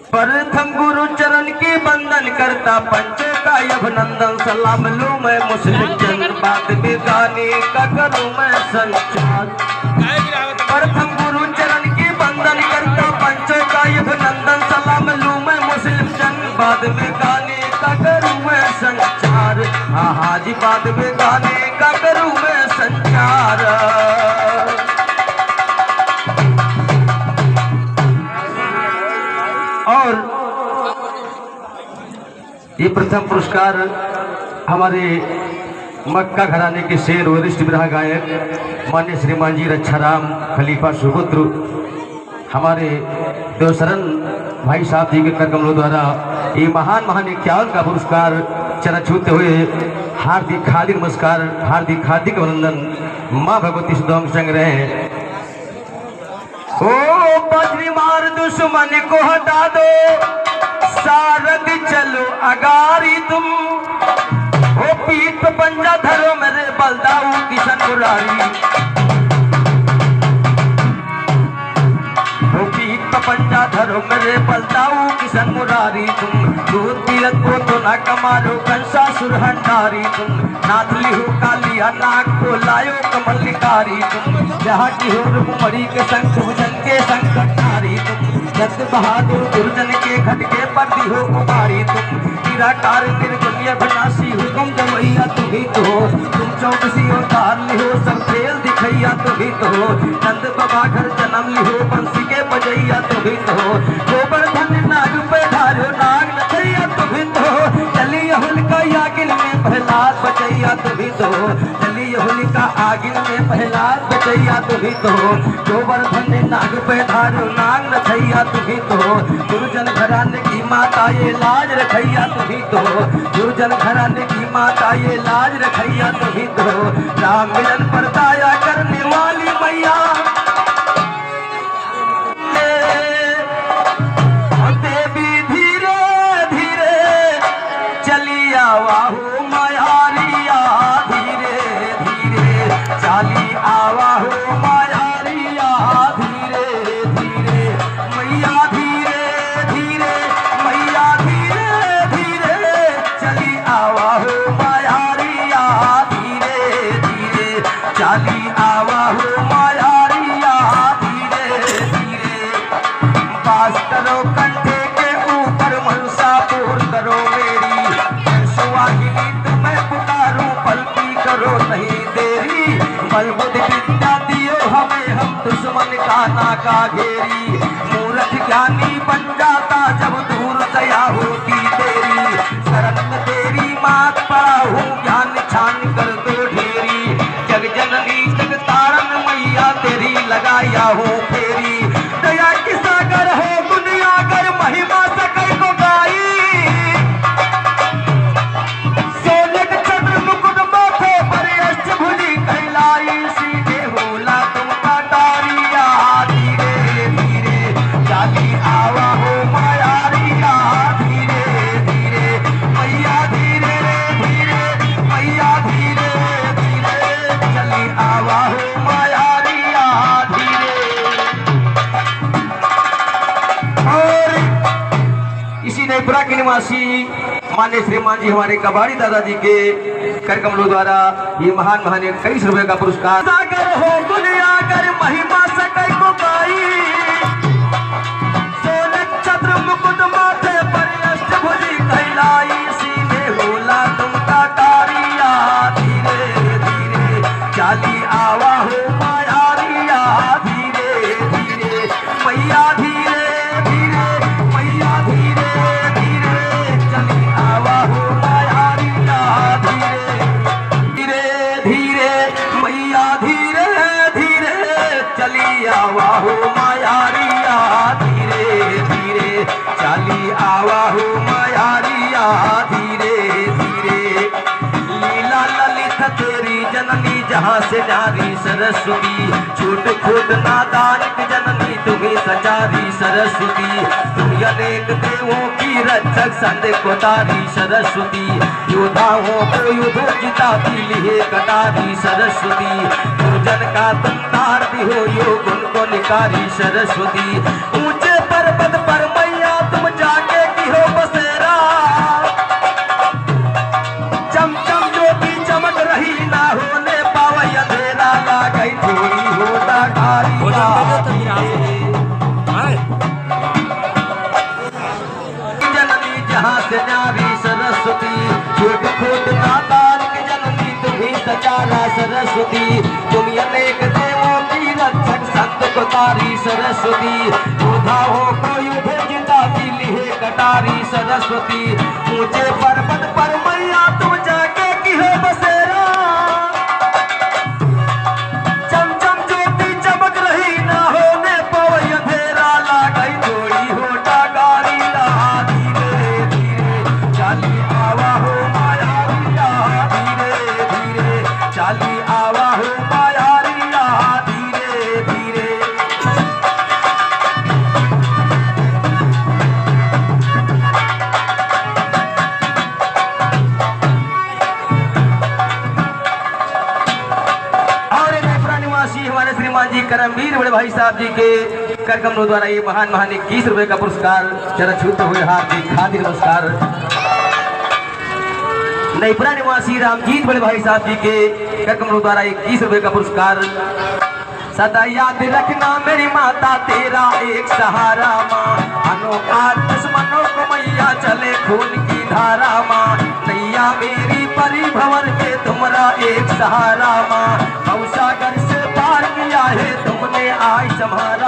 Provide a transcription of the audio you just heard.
प्रथम गुरु चरण की बंदन करता पंचों का अभिनंदन। सलाम लूं मैं मुस्लिम जन, बात में गाने का करूं मैं संचार। प्रथम गुरु चरण की बंदन करता पंचों का अभिनंदन। सलाम लूं मैं मुस्लिम जन, बाद में गाने का करूं मैं संचार। हाँ जी, बाद में गाने का करूं मैं संचार। और ये प्रथम पुरस्कार हमारे मक्का घराने के शेर वरिष्ठ बिरहा गायक मान्य श्रीमान जी रक्षाराम खलीफा सुपुत्र हमारे देवशरण भाई साहब जी के कर कमलों द्वारा ये महान इक्यावन का पुरस्कार चरण छूते हुए हार्दिक नमस्कार, हार्दिक अभिनंदन। माँ भगवती सुदाम संग रहे। ओ बजरी मार दुश्मन को हटा दो, सारद चलो अगारी तुम। ओ पीठ पे पंजा धरो मेरे बलदाऊ किशन मुरारी। ओ पीठ पे पंजा धरो मेरे बलदाऊ किशन मुरारी। तुम दूध पीरत को तो ना कमारो कंसा सुरहंडारी। तुम नाथली हो कालिया नाक को लायो कमलिकारी। तुम जहाँ की हो रुकमणी के संग भुजन के संकटकारी। तुम जत बहादुर दुर्जन के खटके पर दी हो कुमारी। तुम निराकार निर्गुण्य विनाशी हुकुम जमैया तुम ही तो हो। तुम चौकसी हो तार लिहो सब खेल दिखैया तुम ही तो हो। नंद बाबा घर जन्म लिहो बंसी के बजैया तुम ही तो हो। गोवर्धन नाग पे धारो नाग नचैया तुम ही तो हो। चली होलिका आगिन में प्रहलाद बचैया तुम ही तो हो। चली होलिका आगिन में प्रहलाद बचैया तुम ही तो हो। गोवर्धन नाग पे धारो नाग नचैया तुम ही तो हो। दुर्जन घराने की माता ये लाज रखैया तुम ही तो हो। दुर्जन घराने की माता ये लाज रखैया तुम ही तो हो। राम मिलन पर दया करने वाली मैया देवी धीरे धीरे चली आवाहू मायारिया। धीरे धीरे चली आवाहू मायारिया। धीरे धीरे मैया धीरे धीरे मैया धीरे धीरे चली आवाहू मायारिया। धीरे धीरे चली आवाहू मायारिया। धीरे धीरे पास करो कंधे के ऊपर मनसापुर करो मेरी। सुहागिनी तुम्हें पुकारूं पलकी करो नहीं देरी। बल बुद्धि विद्या दियो हमें हम दुश्मन का नाका घेरी। मूर्ख ज्ञानी बन जाता जब दूर दया होती तेरी। शरण में तेरी मात पड़ा हूँ ज्ञान छान कर दो ढेरी। जग जननी जग तारन मैया तेरी लगाया हूँ फेरी। दया की सागर हो दुनिया कर महिमा सकै को गाई। सोने के चंद्र मुकुट माथे पर अष्टभुजी कहलाई। सीधे होला तुम कटारिया। धीरे धीरे चली आवा हो मायारिया। धीरे धीरे मैया धीरे धीरे मैया धीरे धीरे चली आवा हो मायारिया। धीरे और इसी नईपुरा के निवासी मान्य श्रीमान जी हमारे कबाड़ी दादाजी के कर कमलों द्वारा ये महान 21 रुपए का पुरस्कार। सागर हो दुनिया कर महिमा सकै को गाई। सोने छत्र मुकुट माथे पर अष्टभुजी कहलाई। सीधे होला तुम कटारिया। धीरे धीरे चली आवा हो मायारिया। धीरे धीरे मैया धीरे धीरे मैया धीरे धीरे चली आवा हो मायारिया। धीरे धीरे धीरे मैया धीरे धीरे चली आवा हो मायारिया। धीरे धीरे चली आवा हो मायारिया। धीरे धीरे लीला ललित तेरी जननी जहाँ से नारी सरस्वती। छोट खोट नादान की जननी तुम्हें सचारी सरस्वती। तुम अनेक देवों की रक्षक संदेह को तारी सरस्वती। योद्धाओं को युद्ध जिताती लिए कटारी सरस्वती। दुर्जन का तुम तार हो योग उनको निकारी सरस्वती। जननी जहाँ से न्यारी सरस्वती, छोट खोट नादान की जननी तुम्ही सचारा सरस्वती, तुम अनेक देवों की रक्षक संत को तारी सरस्वती, योद्धा हो को युद्ध जिता की लिहे कटारी सरस्वती, ऊंचे पर्वत पर मैया तुम जाके की हो बसेरा, चम चम ज्योति चमक रही ना होने पवई अंधेरा, लागई जोड़ी हो डागारी रहा धीरे धीरे, चाली आवा हो माया रिया धीरे धीरे, चाली आवा हो माया रिया धीरे धीरे। हमारे श्रीमान जी करमवीर बड़े भाई साहब जी के कार्यक्रम द्वारा ये महान 21 रुपए का पुरस्कार चरण छूते हुए हार्दिक हार्दिक नमस्कार। नईपुरा निवासी रामजीत बड़े भाई साहब जी के कार्यक्रम द्वारा 21 रुपए का पुरस्कार। सदा याद रखना मेरी माता तेरा एक सहारा माँ, अनोखा दुश्मनों को मैया चले खून की धारा माँ, नैया मेरी परिभवर के तुमरा एक सहारा माँ, भवसागर से पार किया है तुमने आज सम्हारा।